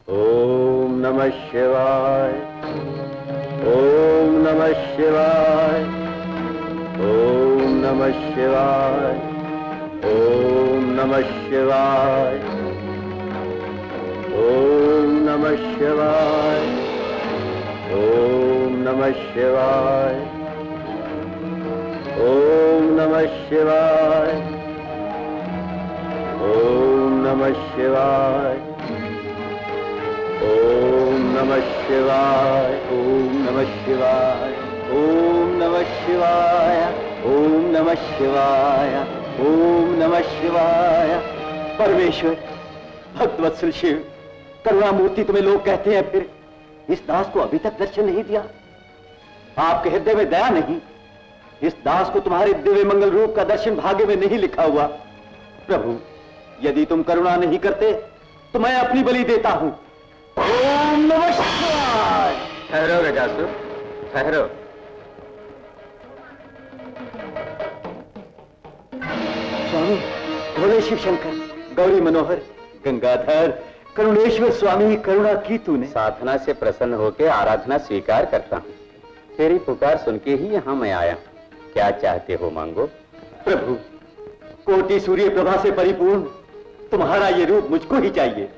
ओम नमः शिवाय, ओम नमः शिवाय, ओम नमः शिवाय, ओम नमः शिवाय, ओम नमः शिवाय, ओम नमः शिवाय, ओम नमः शिवाय, ओम नमः शिवाय, ओम नमः शिवाय, ओम नमः शिवाय, ओम नमः शिवाय, ओम नमः शिवाय, ओम नमः शिवाय। परमेश्वर, भक्तवत्सल शिव, करुणामूर्ति तुम्हें लोग कहते हैं, फिर इस दास को अभी तक दर्शन नहीं दिया। आपके हृदय में दया नहीं, इस दास को तुम्हारे दिव्य मंगल रूप का दर्शन भाग्य में नहीं लिखा हुआ। प्रभु, यदि तुम करुणा नहीं करते तो मैं अपनी बलि देता हूं। ओम नमः शिवाय। ठहरो गजासुर, ठहरो। स्वामी, भोले शिव शंकर, गौरी मनोहर, गंगाधर, करुणेश्वर स्वामी, करुणा की तूने। साधना से प्रसन्न होकर आराधना स्वीकार करता हूँ। तेरी पुकार सुन के ही यहाँ मैं आया। क्या चाहते हो मांगो। प्रभु, कोटि सूर्य प्रभा से परिपूर्ण तुम्हारा ये रूप मुझको ही चाहिए।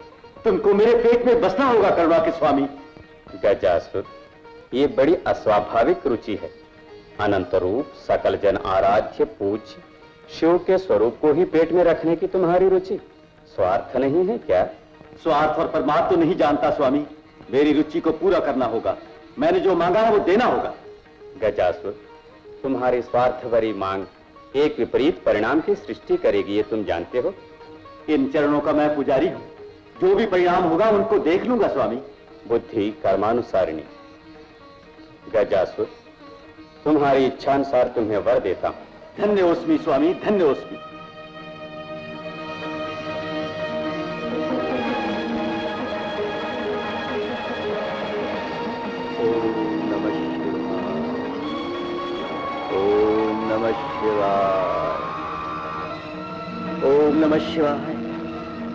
तुमको मेरे पेट में बसना होगा करुणा के स्वामी। गजासुर, ये बड़ी अस्वाभाविक रुचि है। अनंत रूप, सकल जन आराध्य पूज्य शिव के स्वरूप को ही पेट में रखने की तुम्हारी रुचि स्वार्थ नहीं है क्या? स्वार्थ और परमार्थ तो नहीं जानता स्वामी। मेरी रुचि को पूरा करना होगा। मैंने जो मांगा है वो देना होगा। गजासुर, तुम्हारी स्वार्थ भरी मांग एक विपरीत परिणाम की सृष्टि करेगी, ये तुम जानते हो। इन चरणों का मैं पुजारी हूं, जो भी परिणाम होगा उनको देख लूंगा स्वामी। बुद्धि कर्मानुसारिणी। गजासुर, तुम्हारी इच्छानुसार तुम्हें वर देता हूं। धन्योस्मि स्वामी, धन्योस्मि। ओम नमः शिवाय, ओम नमः शिवाय, ओम नमः शिवाय,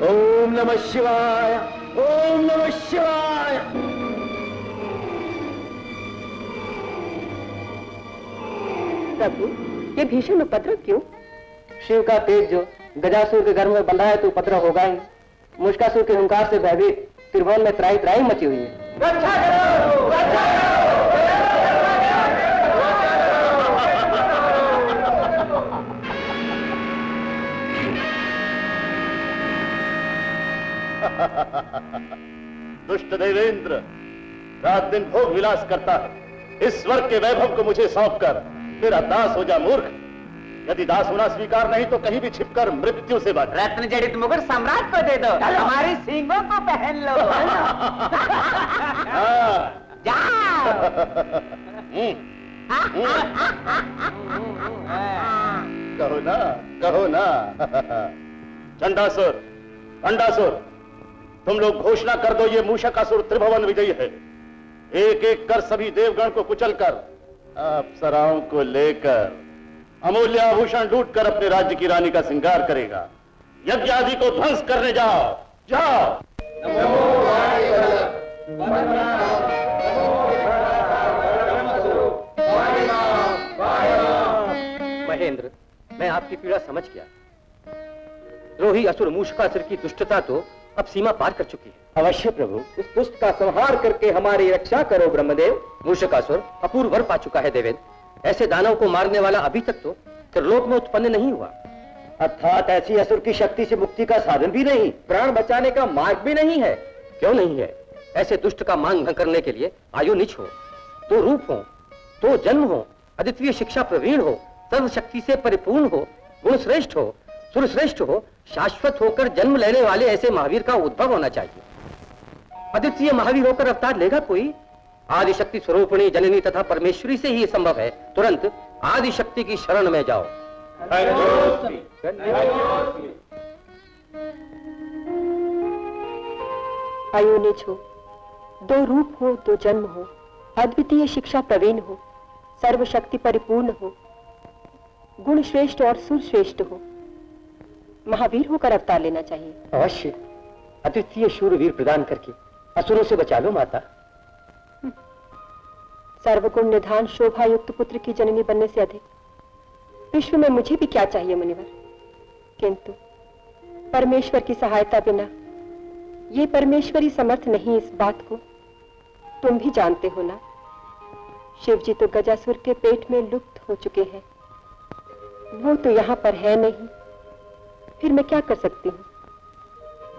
ओम नमः शिवाय, ओम नमः शिवाय। प्रभु, ये भीषण उपद्रव क्यों? शिव का तेज जो गजासुर के घर में बंधा है तो उपद्रव होगा ही। मुष्कासुर के हुंकार से भयभीत त्रिभुवन में त्राही त्राही मची हुई है। रक्षा करो, रक्षा दुष्ट देवेंद्र रात दिन भोग विलास करता है। इस स्वर्ग के वैभव को मुझे सौंपकर मेरा दास हो जा मूर्ख। यदि दास होना स्वीकार नहीं तो कहीं भी छिपकर मृत्यु से बच। रत्न जड़ित मुकुट सम्राट को दे दो, हमारी सींगों को पहन लो। जाओ। कहो ना, कहो ना। चंडासुर, अंडासुर, तुम लोग घोषणा कर दो, ये मूषकासुर त्रिभुवन विजयी है। एक एक कर सभी देवगण को कुचलकर, अप्सराओं को लेकर अमूल्य आभूषण लूटकर अपने राज्य की रानी का श्रृंगार करेगा। यज्ञ आदि को ध्वंस करने जाओ, जाओ। महेंद्र, मैं आपकी पीड़ा समझ गया। द्रोही असुर मूषकासुर की दुष्टता तो अब सीमा पार कर चुकी है। अवश्य प्रभु। उस दुष्ट का संहार करके हमारी रक्षा करो ब्रह्मदेव। मूषकासुर अपूर्व वर पा चुका है देवेंद्र। ऐसे दानव को मारने वाला अभी तक तो त्रिलोक में उत्पन्न नहीं हुआ। अर्थात ऐसी असुर की शक्ति से मुक्ति का साधन भी नहीं, प्राण बचाने का मार्ग भी नहीं है। क्यों नहीं है? ऐसे दुष्ट का मांग भंग करने के लिए आयु निच हो, तो रूप हो, तो जन्म हो, अद्वितीय शिक्षा प्रवीण हो, सर्वशक्ति से परिपूर्ण हो, गुण श्रेष्ठ हो, सुरश्रेष्ठ हो, शाश्वत होकर जन्म लेने वाले ऐसे महावीर का उद्भव होना चाहिए। अद्वितीय महावीर होकर अवतार लेगा कोई? आदिशक्ति स्वरूपिणी जननी तथा परमेश्वरी से ही संभव है। तुरंत आदिशक्ति की शरण में जाओ। आयु निज हो, दो रूप हो, दो जन्म हो, अद्वितीय शिक्षा प्रवीण हो, सर्वशक्ति परिपूर्ण हो, गुण श्रेष्ठ और सुर श्रेष्ठ हो, महावीर होकर अवतार लेना चाहिए। अवश्य अद्वितीय शूरवीर प्रदान करके असुरों से बचा लो माता। सर्वगुण निधान शोभा युक्त पुत्र की जननी बनने से अधिक विश्व में मुझे भी क्या चाहिए मुनिवर। किंतु परमेश्वर की सहायता बिना ये परमेश्वरी समर्थ नहीं, इस बात को तुम भी जानते हो ना। शिव जी तो गजासुर के पेट में लुप्त हो चुके हैं, वो तो यहाँ पर है नहीं, फिर मैं क्या कर सकती हूँ?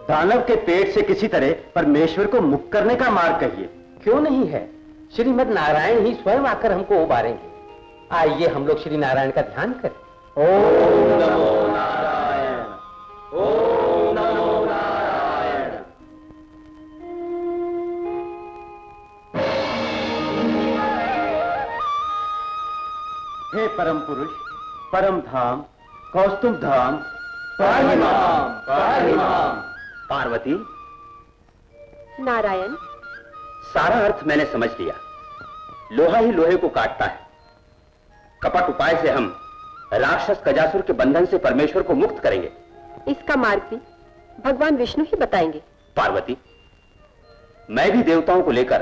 दानव के पेट से किसी तरह परमेश्वर को मुक्त करने का मार्ग कहिए। क्यों नहीं है, श्रीमद नारायण ही स्वयं आकर हमको उबारेंगे। आइए हम लोग श्री नारायण का ध्यान करें। ओम नमो नारायण, ओम नमो नारायण। हे परम पुरुष, परम धाम, कौस्तुभ धाम, पाहिमाम, पाहिमाम। पार्वती, नारायण, सारा अर्थ मैंने समझ लिया। लोहा ही लोहे को काटता है। कपट उपाय से हम राक्षस गजासुर के बंधन से परमेश्वर को मुक्त करेंगे। इसका मार्ग भी भगवान विष्णु ही बताएंगे। पार्वती, मैं भी देवताओं को लेकर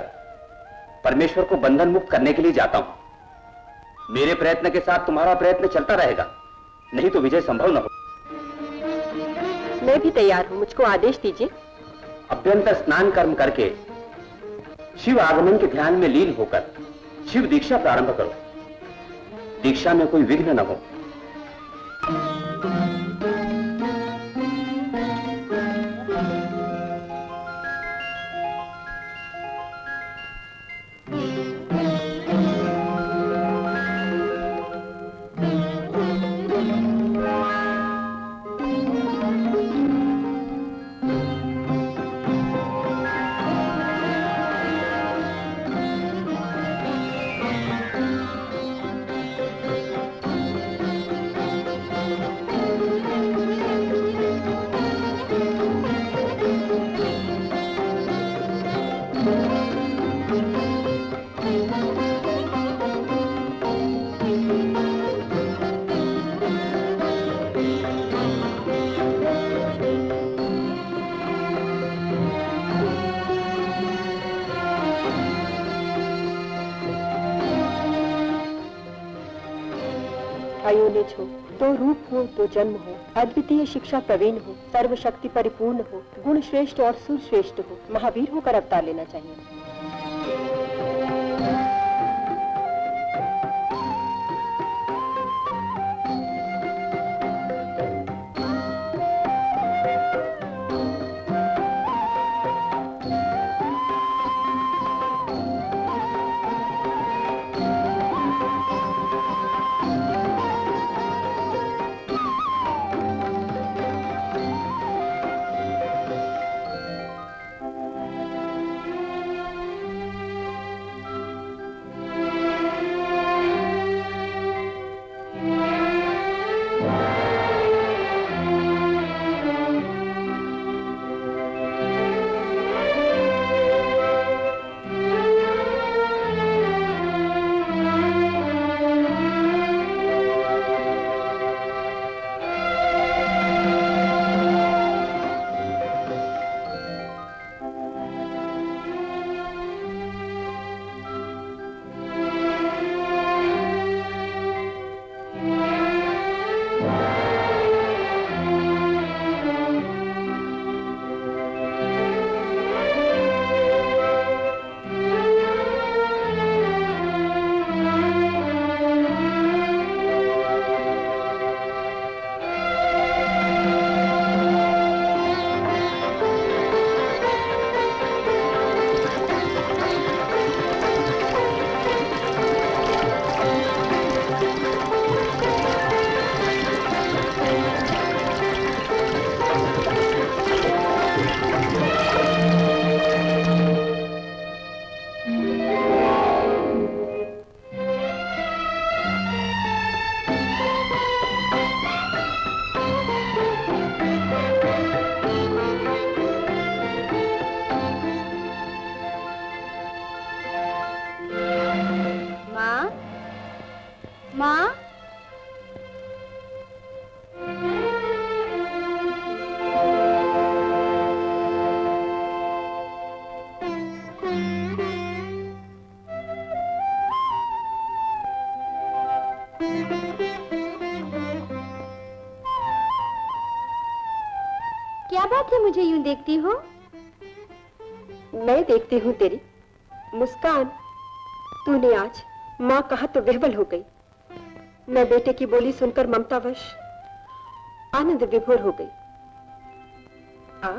परमेश्वर को बंधन मुक्त करने के लिए जाता हूं। मेरे प्रयत्न के साथ तुम्हारा प्रयत्न चलता रहेगा, नहीं तो विजय संभव न हो। मैं भी तैयार हूँ, मुझको आदेश दीजिए। अभ्यंतर स्नान कर्म करके शिव आगमन के ध्यान में लीन होकर शिव दीक्षा प्रारंभ करो। दीक्षा में कोई विघ्न न हो। अयोनिज हो, दो रूप हो, दो जन्म हो, अद्वितीय शिक्षा प्रवीण हो, सर्वशक्ति परिपूर्ण हो, गुण श्रेष्ठ और सुर श्रेष्ठ हो, महावीर होकर अवतार लेना चाहिए। से मुझे यूं देखती हो? मैं देखती हूँ तेरी मुस्कान। तूने आज माँ कहा तो विह्वल हो गई। मैं बेटे की बोली सुनकर ममतावश आनंद विभोर हो गई। आ?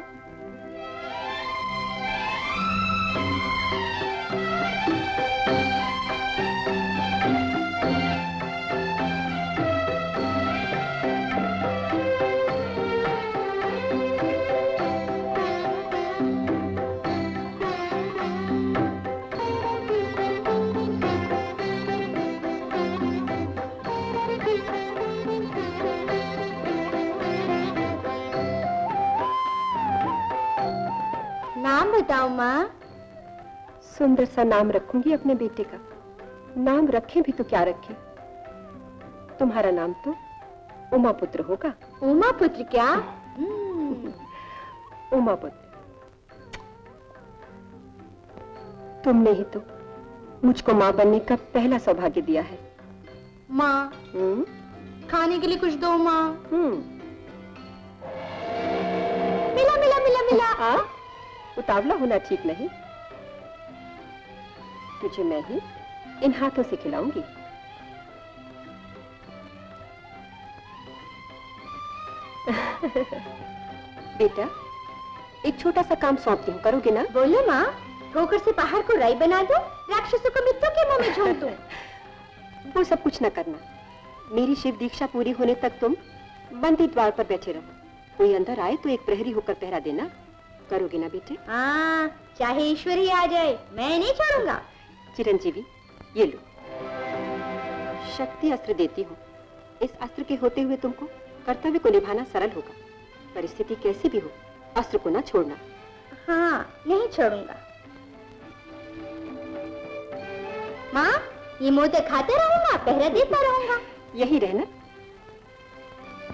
नाम बताओ माँ। सुंदर सा नाम रखूंगी अपने बेटे का। नाम रखें भी तो क्या रखें? तुम्हारा नाम तो उमा पुत्र होगा। उमा पुत्र क्या? उमा पुत्र। तुमने ही तो मुझको माँ बनने का पहला सौभाग्य दिया है। माँ, खाने के लिए कुछ दो माँ। मिला मिला मिला मिला। उतावला होना ठीक नहीं। तुझे मैं ही इन हाथों से खिलाऊंगी। बेटा, एक छोटा सा काम सौंपती हूँ, करोगे ना? बोलो माँ। ठोकर से पहाड़ को राई बना दो, राक्षसों को मित्रों के मुंह में झोंक दो। वो सब कुछ न करना। मेरी शिव दीक्षा पूरी होने तक तुम बंदी द्वार पर बैठे रहो। कोई अंदर आए तो एक प्रहरी होकर पहरा देना। करोगे ना बेटे? हाँ, चाहे ईश्वर ही आ जाए, मैं नहीं छोड़ूंगा। चिरंजीवी, ये लो। शक्ति अस्त्र देती हूँ। इस अस्त्र के होते हुए तुमको कर्तव्य को निभाना सरल होगा। परिस्थिति कैसी भी हो, अस्त्र को ना छोड़ना। हाँ, नहीं छोड़ूंगा। माँ, ये मोदक खाते रहूंगा, पहरा देता रहूंगा। यही रहना।